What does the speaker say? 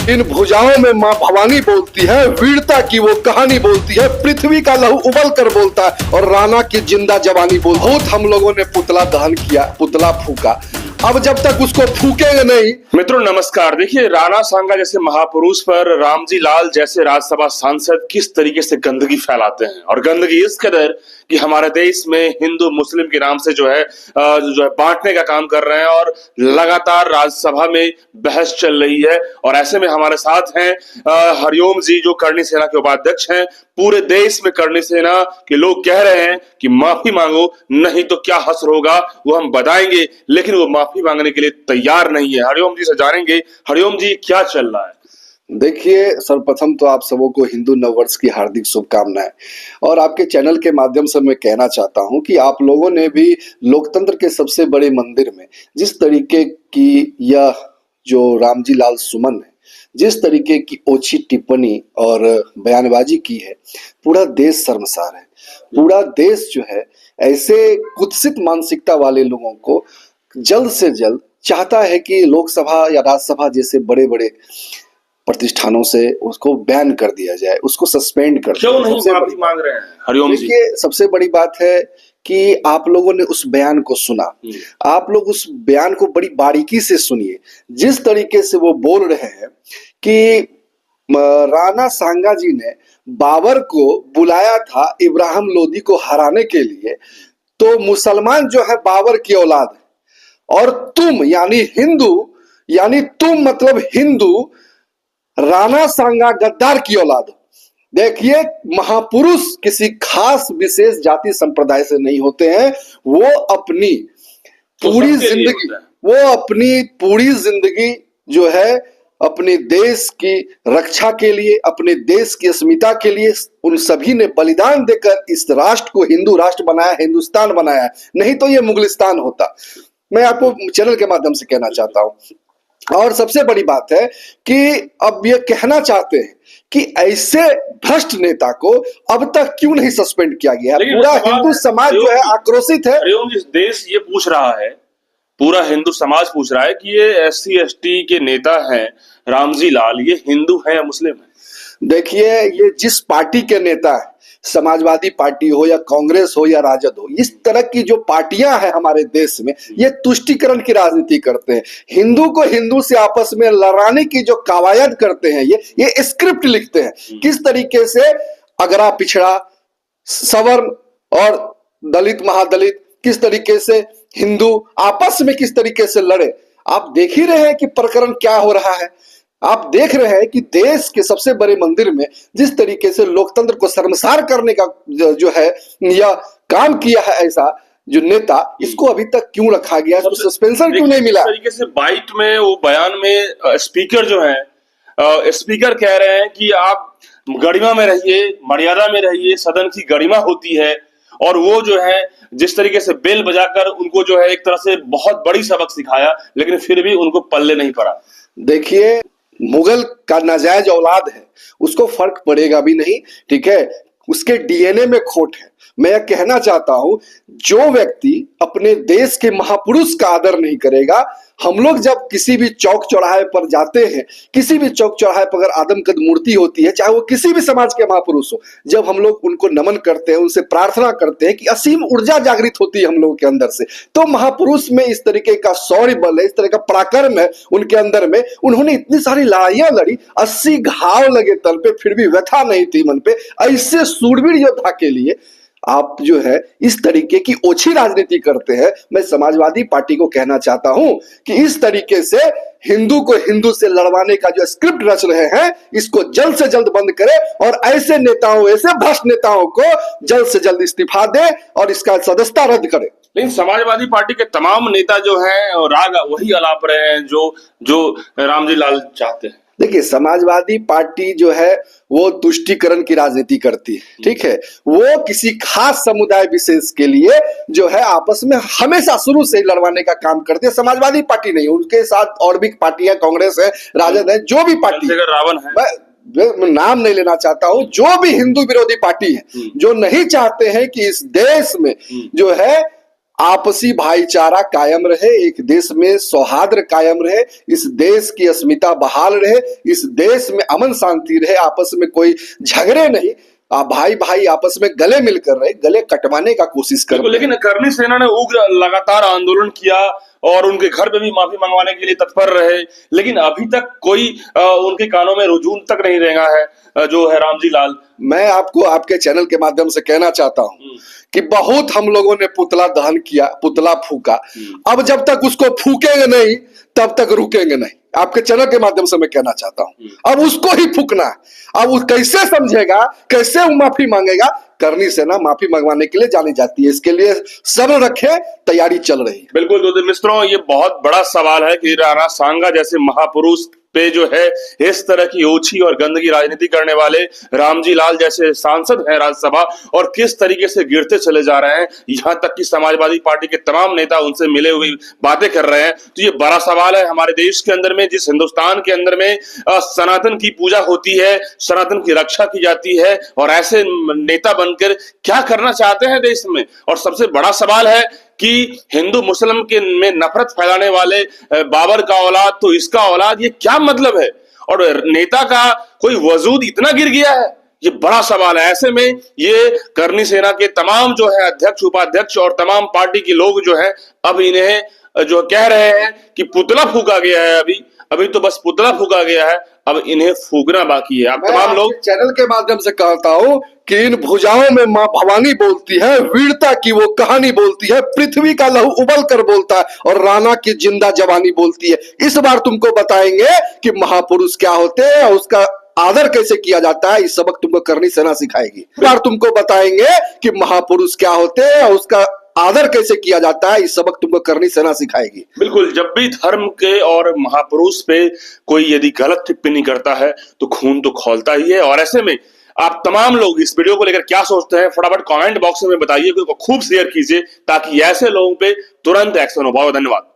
इन भुजाओं में माँ भवानी बोलती है, वीरता की वो कहानी बोलती है, पृथ्वी का लहू उबल कर बोलता है और राणा की जिंदा जवानी बोल। बहुत हम लोगों ने पुतला दहन किया, पुतला फूका, अब जब तक उसको फूकेंगे नहीं। मित्रों नमस्कार। देखिए, राणा सांगा जैसे महापुरुष पर रामजी लाल जैसे राज्यसभा सांसद किस तरीके से गंदगी फैलाते हैं, और गंदगी इस कदर कि हमारे देश में हिंदू मुस्लिम के नाम से जो है बांटने का काम कर रहे हैं, और लगातार राज्यसभा में बहस चल रही है। और ऐसे में हमारे साथ हैं हरिओम जी, जो करणी सेना के उपाध्यक्ष हैं। पूरे देश में करणी सेना के लोग कह रहे हैं कि माफी मांगो, नहीं तो क्या हश्र होगा वो हम बताएंगे, लेकिन वो माफी मांगने के लिए तैयार नहीं है। हरिओम जी से जानेंगे, हरिओम जी क्या चल रहा है? देखिए, सर्वप्रथम तो आप सबों को हिंदू नववर्ष की हार्दिक शुभकामनाएं। और आपके चैनल के माध्यम से मैं कहना चाहता हूं कि आप लोगों ने भी लोकतंत्र के सबसे बड़े मंदिर में जिस तरीके की यह जो रामजी लाल सुमन है, जिस तरीके की ओछी टिप्पणी और बयानबाजी की है, पूरा देश शर्मसार है। पूरा देश जो है ऐसे कुत्सित मानसिकता वाले लोगों को जल्द से जल्द चाहता है कि लोकसभा या राज्यसभा जैसे बड़े बड़े प्रतिष्ठानों से उसको बैन कर दिया जाए, उसको सस्पेंड कर दिया जाए। क्यों नहीं माफी मांग रहे हैं हरिओम जी? देखिए, सबसे बड़ी बात है कि आप लोगों ने उस बयान को सुना, आप लोग उस बयान को बड़ी बारीकी से सुनिए। जिस तरीके से वो बोल रहे हैं कि राणा सांगा जी ने बाबर को बुलाया था इब्राहिम लोदी को हराने के लिए, तो मुसलमान जो है बाबर की औलाद है, और तुम यानी हिंदू, यानी तुम मतलब हिंदू राणा सांगा गद्दार की औलाद। देखिए, महापुरुष किसी खास विशेष जाति संप्रदाय से नहीं होते हैं। वो अपनी पूरी जिंदगी जो है अपने देश की रक्षा के लिए, अपने देश की अस्मिता के लिए उन सभी ने बलिदान देकर इस राष्ट्र को हिंदू राष्ट्र बनाया, हिंदुस्तान बनाया। नहीं तो ये मुगलिस्तान होता। मैं आपको चैनल के माध्यम से कहना चाहता हूं। और सबसे बड़ी बात है कि अब ये कहना चाहते हैं कि ऐसे भ्रष्ट नेता को अब तक क्यों नहीं सस्पेंड किया गया। पूरा हिंदू समाज जो है आक्रोशित है। देश ये पूछ रहा है, पूरा हिंदू समाज पूछ रहा है कि ये SC ST के नेता हैं रामजी लाल, ये हिंदू है या मुस्लिम है? देखिए, ये जिस पार्टी के नेता है, समाजवादी पार्टी हो या कांग्रेस हो या राजद हो, इस तरह की जो पार्टियां हैं हमारे देश में, ये तुष्टीकरण की राजनीति करते हैं। हिंदू को हिंदू से आपस में लड़ाने की जो कवायद करते हैं, ये स्क्रिप्ट लिखते हैं किस तरीके से अगरा पिछड़ा, सवर्ण और दलित महादलित किस तरीके से हिंदू आपस में किस तरीके से लड़े। आप देख ही रहे हैं कि प्रकरण क्या हो रहा है। आप देख रहे हैं कि देश के सबसे बड़े मंदिर में जिस तरीके से लोकतंत्र को शर्मसार करने का जो है या काम किया है ऐसा जो नेता, इसको अभी तक क्यों रखा गया, इसको सस्पेंशन क्यों नहीं मिला? तरीके से बाइट में, वो बयान में स्पीकर जो है, स्पीकर कह रहे हैं कि आप गरिमा में रहिए, मर्यादा में रहिए, सदन की गरिमा होती है। और वो जो है जिस तरीके से बेल बजाकर उनको जो है एक तरह से बहुत बड़ी सबक सिखाया, लेकिन फिर भी उनको पल्ले नहीं पड़ा। देखिए, मुगल का नाजायज औलाद है, उसको फर्क पड़ेगा भी नहीं, ठीक है, उसके DNA में खोट है। मैं यह कहना चाहता हूं, जो व्यक्ति अपने देश के महापुरुष का आदर नहीं करेगा, हम लोग जब किसी भी चौक चौराहे पर जाते हैं, किसी भी चौक चौराहे पर अगर आदमकद मूर्ति होती है, चाहे वो किसी भी समाज के महापुरुष हो, जब हम लोग उनको नमन करते हैं, उनसे प्रार्थना करते हैं कि असीम ऊर्जा जागृत होती है हम लोगों के अंदर से, तो महापुरुष में इस तरीके का शौर्य बल है, इस तरह का पराक्रम है उनके अंदर में। उन्होंने इतनी सारी लड़ाइयां लड़ी, 80 घाव लगे तल पे, फिर भी व्यथा नहीं थी मन पे। ऐसे सूरवीर योद्धा के लिए आप जो है इस तरीके की ओछी राजनीति करते हैं। मैं समाजवादी पार्टी को कहना चाहता हूं कि इस तरीके से हिंदू को हिंदू से लड़वाने का जो स्क्रिप्ट रच रहे हैं, इसको जल्द से जल्द बंद करें और ऐसे नेताओं, ऐसे भ्रष्ट नेताओं को जल्द से जल्द इस्तीफा दे और इसका सदस्यता रद्द करें। लेकिन समाजवादी पार्टी के तमाम नेता जो हैं राग वही अलाप रहे हैं जो रामजी लाल चाहते हैं। देखिए, समाजवादी पार्टी जो है वो तुष्टीकरण की राजनीति करती है, ठीक है। वो किसी खास समुदाय विशेष के लिए जो है आपस में हमेशा शुरू से ही लड़वाने का काम करती है। समाजवादी पार्टी नहीं, उनके साथ और भी पार्टियां, कांग्रेस है, राजद है, जो भी पार्टी, रावण है, मैं नाम नहीं लेना चाहता हूं, जो भी हिंदू विरोधी पार्टी है, जो नहीं चाहते हैं कि इस देश में जो है आपसी भाईचारा कायम रहे, एक देश में सौहार्द कायम रहे, इस देश की अस्मिता बहाल रहे, इस देश में अमन शांति रहे, आपस में कोई झगड़े नहीं, भाई भाई आपस में गले मिलकर रहे, गले कटवाने का कोशिश कर। लेकिन करनी सेना ने उग्र लगातार आंदोलन किया और उनके घर पे भी माफी मंगवाने के लिए तत्पर रहे, लेकिन अभी तक कोई उनके कानों में रुजून तक नहीं रेंगा है जो है रामजी लाल। मैं आपको आपके चैनल के माध्यम से कहना चाहता हूं कि बहुत हम लोगों ने पुतला दहन किया, पुतला फूका, अब जब तक उसको फूकेंगे नहीं तब तक रुकेंगे नहीं। आपके चैनल के माध्यम से मैं कहना चाहता हूं, अब उसको ही फूकना है। अब वो कैसे समझेगा, कैसे वो माफी मांगेगा? करनी सेना माफी मंगवाने के लिए जानी जाती है, इसके लिए सब्र रखे, तैयारी चल रही है। बिल्कुल दोस्तों मित्रों, ये बहुत बड़ा सवाल है कि राणा सांगा जैसे महापुरुष पे जो है इस तरह की ओछी और गंदगी राजनीति करने वाले रामजी लाल जैसे सांसद हैं राज्यसभा, और किस तरीके से गिरते चले जा रहे हैं, यहां तक कि समाजवादी पार्टी के तमाम नेता उनसे मिले हुए बातें कर रहे हैं। तो ये बड़ा सवाल है हमारे देश के अंदर में, जिस हिंदुस्तान के अंदर में सनातन की पूजा होती है, सनातन की रक्षा की जाती है, और ऐसे नेता बनकर क्या करना चाहते हैं देश में। और सबसे बड़ा सवाल है कि हिंदू मुस्लिम के में नफरत फैलाने वाले बाबर का औलाद तो इसका औलाद, ये क्या मतलब है? और नेता का कोई वजूद इतना गिर गया है, ये बड़ा सवाल है। ऐसे में ये करनी सेना के तमाम जो है अध्यक्ष, उपाध्यक्ष और तमाम पार्टी के लोग जो है अब इन्हें जो कह रहे हैं कि पुतला फूका गया है, अभी तो बस पुतला फूका गया है, अब इन्हें फूकना बाकी है। अब तमाम लोग चैनल के माध्यम से कहता हूं कि इन भुजाओं में मां भवानी बोलती है, वीरता की वो कहानी बोलती है, पृथ्वी का लहू उबल कर बोलता है, और राणा की जिंदा जवानी बोलती है। इस बार तुमको बताएंगे कि महापुरुष क्या होते हैं और उसका आदर कैसे किया जाता है। इस सबक तुमको करनी सेना सिखाएगी। इस बार तुमको बताएंगे कि महापुरुष क्या होते हैं और उसका आदर कैसे किया जाता है। इस सबक तुमको करनी सेना सिखाएगी। बिल्कुल, जब भी धर्म के और महापुरुष पे कोई यदि गलत टिप्पणी करता है तो खून तो खौलता ही है। और ऐसे में आप तमाम लोग इस वीडियो को लेकर क्या सोचते हैं, फटाफट कमेंट बॉक्स में बताइए, खूब शेयर कीजिए ताकि ऐसे लोगों पे तुरंत एक्शन हो। बहुत धन्यवाद।